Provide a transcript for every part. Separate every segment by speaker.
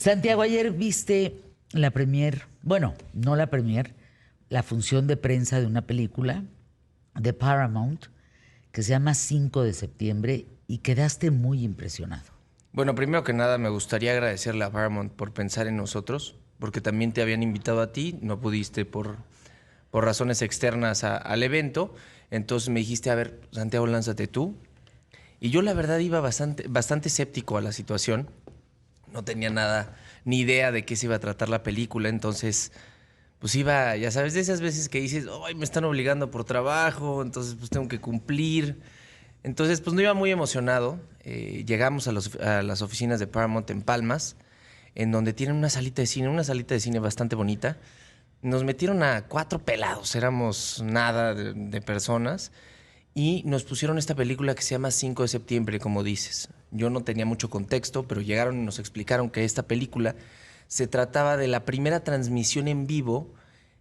Speaker 1: Santiago, ayer viste la premier, bueno, no la premier, la función de prensa de una película de Paramount que se llama 5 de septiembre y quedaste muy impresionado.
Speaker 2: Bueno, primero que nada me gustaría agradecerle a Paramount por pensar en nosotros, porque también te habían invitado a ti, no pudiste por razones externas al evento, entonces me dijiste, a ver, Santiago, lánzate tú. Y yo la verdad iba bastante escéptico a la situación, no tenía nada, ni idea de qué se iba a tratar la película, entonces pues iba, ya sabes, de esas veces que dices, ay, me están obligando por trabajo, entonces pues tengo que cumplir. Entonces, pues no iba muy emocionado. Llegamos a las oficinas de Paramount en Palmas, en donde tienen una salita de cine bastante bonita. Nos metieron a 4 pelados, éramos nada de personas, y nos pusieron esta película que se llama 5 de septiembre, como dices. Yo no tenía mucho contexto, pero llegaron y nos explicaron que esta película se trataba de la primera transmisión en vivo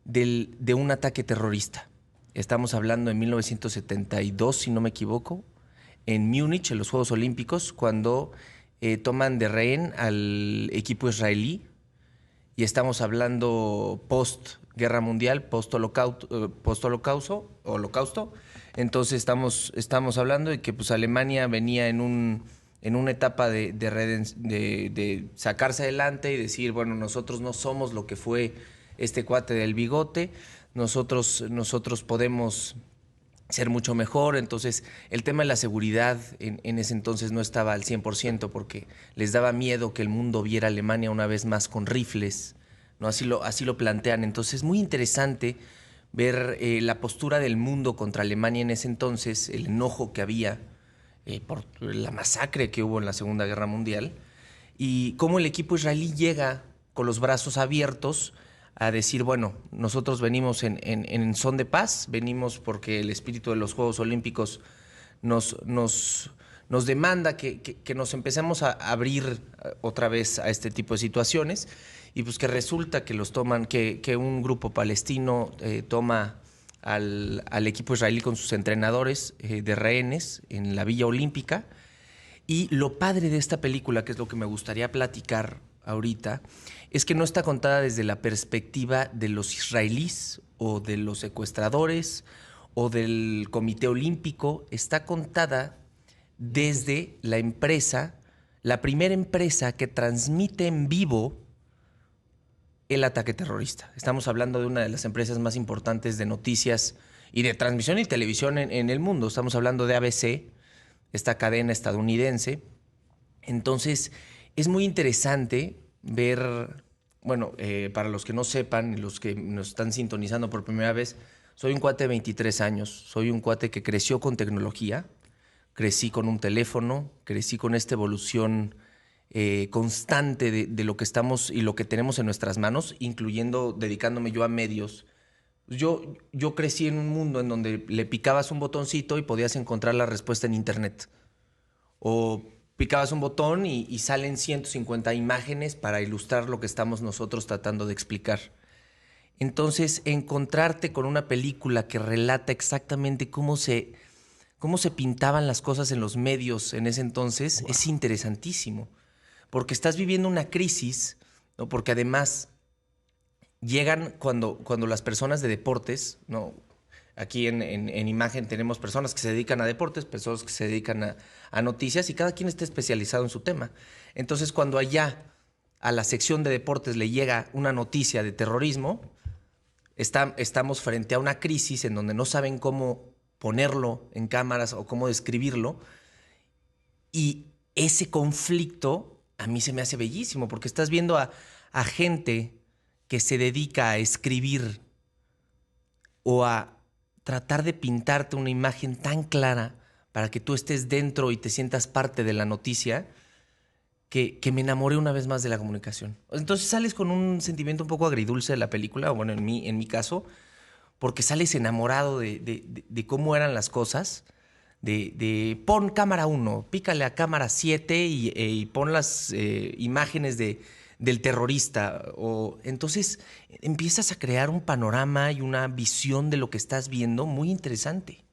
Speaker 2: de un ataque terrorista. Estamos hablando de 1972, si no me equivoco, en Múnich, en los Juegos Olímpicos, cuando toman de rehén al equipo israelí. Y estamos hablando post-guerra mundial, post-holocausto. Entonces estamos hablando de que pues, Alemania venía en una etapa de sacarse adelante y decir, bueno, nosotros no somos lo que fue este cuate del bigote, nosotros podemos ser mucho mejor. Entonces el tema de la seguridad en ese entonces no estaba al 100% porque les daba miedo que el mundo viera a Alemania una vez más con rifles, ¿no? Así lo plantean. Entonces es muy interesante ver la postura del mundo contra Alemania en ese entonces, el enojo que había por la masacre que hubo en la Segunda Guerra Mundial y cómo el equipo israelí llega con los brazos abiertos a decir, bueno, nosotros venimos en son de paz, venimos porque el espíritu de los Juegos Olímpicos nos demanda que nos empecemos a abrir otra vez a este tipo de situaciones y pues que resulta que los toman, que un grupo palestino toma al equipo israelí con sus entrenadores de rehenes en la Villa Olímpica. Y lo padre de esta película, que es lo que me gustaría platicar ahorita, es que no está contada desde la perspectiva de los israelíes o de los secuestradores o del Comité Olímpico, está contada desde la empresa, la primera empresa que transmite en vivo el ataque terrorista. Estamos hablando de una de las empresas más importantes de noticias y de transmisión y televisión en el mundo. Estamos hablando de ABC, esta cadena estadounidense. Entonces, es muy interesante ver, bueno, para los que no sepan, los que nos están sintonizando por primera vez, soy un cuate de 23 años, soy un cuate que creció con tecnología, crecí con un teléfono, crecí con esta evolución constante de lo que estamos y lo que tenemos en nuestras manos, incluyendo dedicándome yo a medios. Yo crecí en un mundo en donde le picabas un botoncito y podías encontrar la respuesta en internet. O picabas un botón y salen 150 imágenes para ilustrar lo que estamos nosotros tratando de explicar. Entonces, encontrarte con una película que relata exactamente cómo se pintaban las cosas en los medios en ese entonces, wow, es interesantísimo. Porque estás viviendo una crisis, ¿no? Porque además llegan cuando las personas de deportes, ¿no? Aquí en imagen tenemos personas que se dedican a deportes, personas que se dedican a noticias y cada quien está especializado en su tema. Entonces, cuando allá a la sección de deportes le llega una noticia de terrorismo, estamos frente a una crisis en donde no saben cómo ponerlo en cámaras o cómo describirlo. Y ese conflicto a mí se me hace bellísimo porque estás viendo a gente que se dedica a escribir o a tratar de pintarte una imagen tan clara para que tú estés dentro y te sientas parte de la noticia, que me enamoré una vez más de la comunicación. Entonces sales con un sentimiento un poco agridulce de la película, o bueno, en mi caso, porque sales enamorado de cómo eran las cosas, de pon cámara 1, pícale a cámara 7 y pon las imágenes del terrorista. Entonces empiezas a crear un panorama y una visión de lo que estás viendo muy interesante.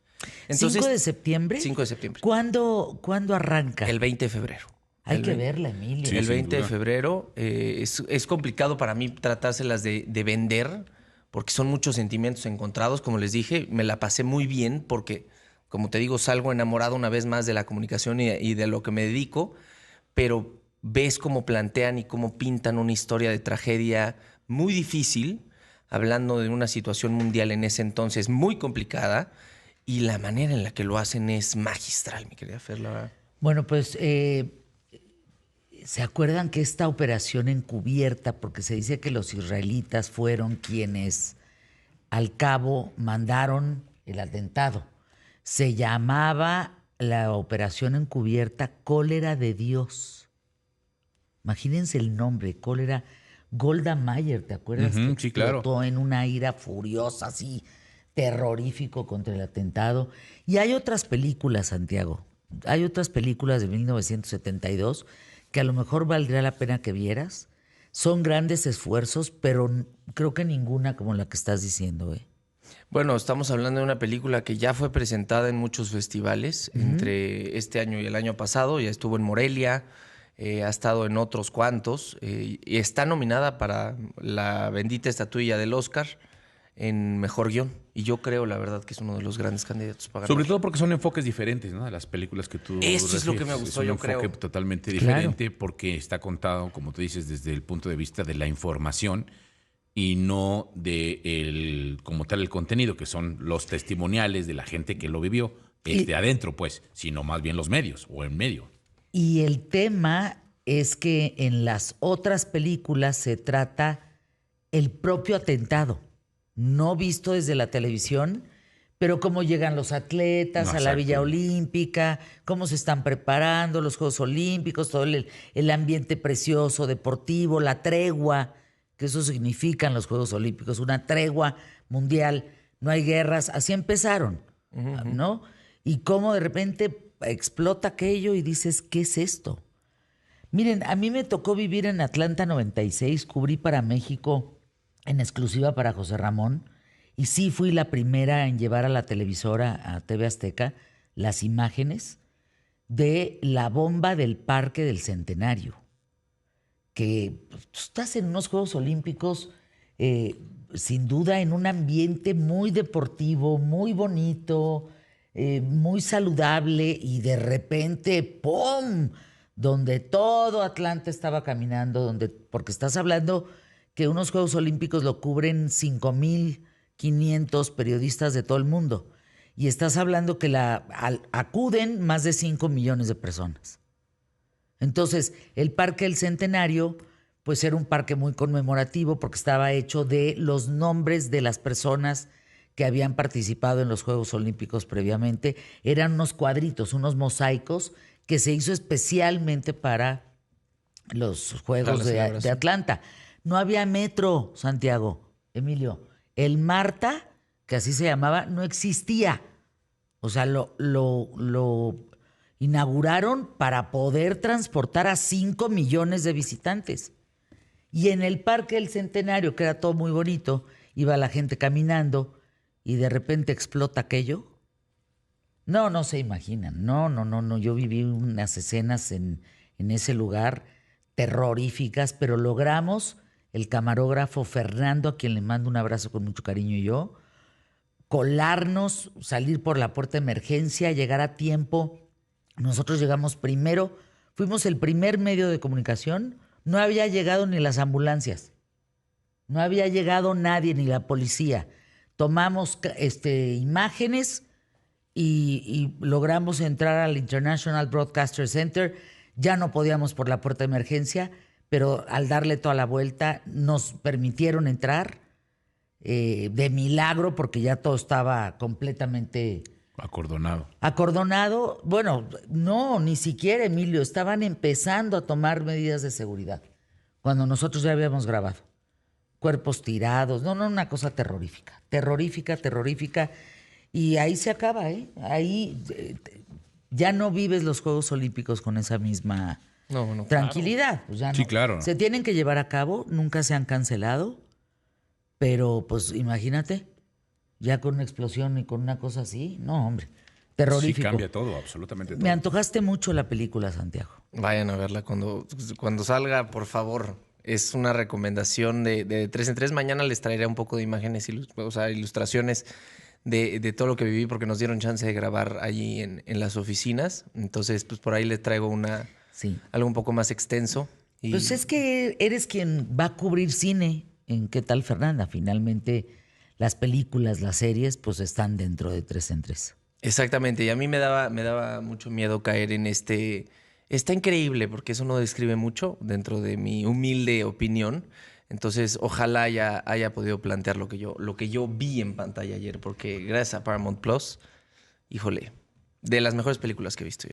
Speaker 2: Entonces,
Speaker 1: 5 de septiembre.
Speaker 2: 5 de septiembre.
Speaker 1: ¿Cuándo arranca?
Speaker 2: El 20 de febrero.
Speaker 1: Hay que verla, Emilio.
Speaker 2: Sí, el 20 de
Speaker 3: duda.
Speaker 2: febrero. Es complicado para mí tratárselas de vender porque son muchos sentimientos encontrados. Como les dije, me la pasé muy bien porque, como te digo, salgo enamorado una vez más de la comunicación y de lo que me dedico, pero ves cómo plantean y cómo pintan una historia de tragedia muy difícil, hablando de una situación mundial en ese entonces muy complicada, y la manera en la que lo hacen es magistral, mi querida Fer, la verdad.
Speaker 1: Bueno, pues ¿se acuerdan que esta operación encubierta, porque se dice que los israelitas fueron quienes al cabo mandaron el atentado? Se llamaba la operación encubierta Cólera de Dios. Imagínense el nombre, cólera. Golda Meir, ¿te acuerdas?
Speaker 3: Ujú,
Speaker 1: Que
Speaker 3: sí, claro.
Speaker 1: explotó en una ira furiosa, así, terrorífico contra el atentado. Y hay otras películas, Santiago. Hay otras películas de 1972 que a lo mejor valdría la pena que vieras. Son grandes esfuerzos, pero creo que ninguna como la que estás diciendo, ¿eh?
Speaker 2: Bueno, estamos hablando de una película que ya fue presentada en muchos festivales entre este año y el año pasado. Ya estuvo en Morelia, ha estado en otros cuantos y está nominada para la bendita estatuilla del Oscar en Mejor Guión. Y yo creo, la verdad, que es uno de los grandes candidatos para
Speaker 3: Sobre
Speaker 2: ganar.
Speaker 3: todo porque son enfoques diferentes, ¿no? De las películas que tú
Speaker 2: Esto es lo que me
Speaker 3: refieres.
Speaker 2: gustó,
Speaker 3: es un
Speaker 2: yo
Speaker 3: enfoque
Speaker 2: creo.
Speaker 3: totalmente
Speaker 1: Claro.
Speaker 3: diferente porque está contado, como tú dices, desde el punto de vista de la información y no como tal el contenido, que son los testimoniales de la gente que lo vivió adentro, pues, sino más bien los medios o en medio.
Speaker 1: Y el tema es que en las otras películas se trata el propio atentado, no visto desde la televisión, pero cómo llegan los atletas
Speaker 3: No,
Speaker 1: a la Villa
Speaker 3: exacto.
Speaker 1: Olímpica, cómo se están preparando los Juegos Olímpicos, todo el ambiente precioso, deportivo, la tregua, que eso significan los Juegos Olímpicos, una tregua mundial, no hay guerras, así empezaron, ¿no? Y cómo de repente explota aquello y dices, ¿qué es esto? Miren, a mí me tocó vivir en Atlanta 96, cubrí para México en exclusiva para José Ramón, y sí fui la primera en llevar a la televisora, a TV Azteca, las imágenes de la bomba del Parque del Centenario, que pues, tú estás en unos Juegos Olímpicos, sin duda en un ambiente muy deportivo, muy bonito, muy saludable, y de repente, ¡pum!, donde todo Atlanta estaba caminando, porque estás hablando que unos Juegos Olímpicos lo cubren 5,500 periodistas de todo el mundo, y estás hablando que acuden más de 5 millones de personas. Entonces, el Parque del Centenario, pues era un parque muy conmemorativo porque estaba hecho de los nombres de las personas que habían participado en los Juegos Olímpicos previamente. Eran unos cuadritos, unos mosaicos que se hizo especialmente para los Juegos de Atlanta. No había metro, Santiago, Emilio. El Marta, que así se llamaba, no existía. O sea, lo inauguraron para poder transportar a 5 millones de visitantes. Y en el Parque del Centenario, que era todo muy bonito, iba la gente caminando y de repente explota aquello. No se imaginan. No. Yo viví unas escenas en ese lugar terroríficas, pero logramos, el camarógrafo Fernando, a quien le mando un abrazo con mucho cariño, y yo, colarnos, salir por la puerta de emergencia, llegar a tiempo. Nosotros llegamos primero, fuimos el primer medio de comunicación, no había llegado ni las ambulancias, no había llegado nadie, ni la policía. Tomamos imágenes y logramos entrar al International Broadcaster Center. Ya no podíamos por la puerta de emergencia, pero al darle toda la vuelta nos permitieron entrar de milagro, porque ya todo estaba completamente acordonado. Bueno, no, ni siquiera, Emilio, estaban empezando a tomar medidas de seguridad cuando nosotros ya habíamos grabado. Cuerpos tirados, no, una cosa terrorífica. Y ahí se acaba, ¿eh? Ahí ya no vives los Juegos Olímpicos con esa misma tranquilidad.
Speaker 3: Claro.
Speaker 1: Pues ya
Speaker 3: Sí,
Speaker 1: no.
Speaker 3: claro.
Speaker 1: Se tienen que llevar a cabo, nunca se han cancelado, pero pues imagínate, ya con una explosión y con una cosa así, no, hombre, Terrorífico.
Speaker 3: Sí, cambia todo, absolutamente todo.
Speaker 1: Me antojaste mucho la película, Santiago.
Speaker 2: Vayan a verla cuando salga, por favor. Es una recomendación de 3 en 3. Mañana les traeré un poco de imágenes, o sea, ilustraciones de todo lo que viví, porque nos dieron chance de grabar allí en las oficinas. Entonces, pues por ahí les traigo
Speaker 1: Sí.
Speaker 2: algo un poco más extenso. Y
Speaker 1: Pues es que eres quien va a cubrir cine en ¿Qué tal, Fernanda? Finalmente, las películas, las series, pues están dentro de 3 en 3.
Speaker 2: exactamente, y a mí me daba mucho miedo caer en este. Está increíble, porque eso no describe mucho dentro de mi humilde opinión. Entonces, ojalá haya podido plantear lo que yo vi en pantalla ayer, porque gracias a Paramount Plus, híjole, de las mejores películas que he visto yo.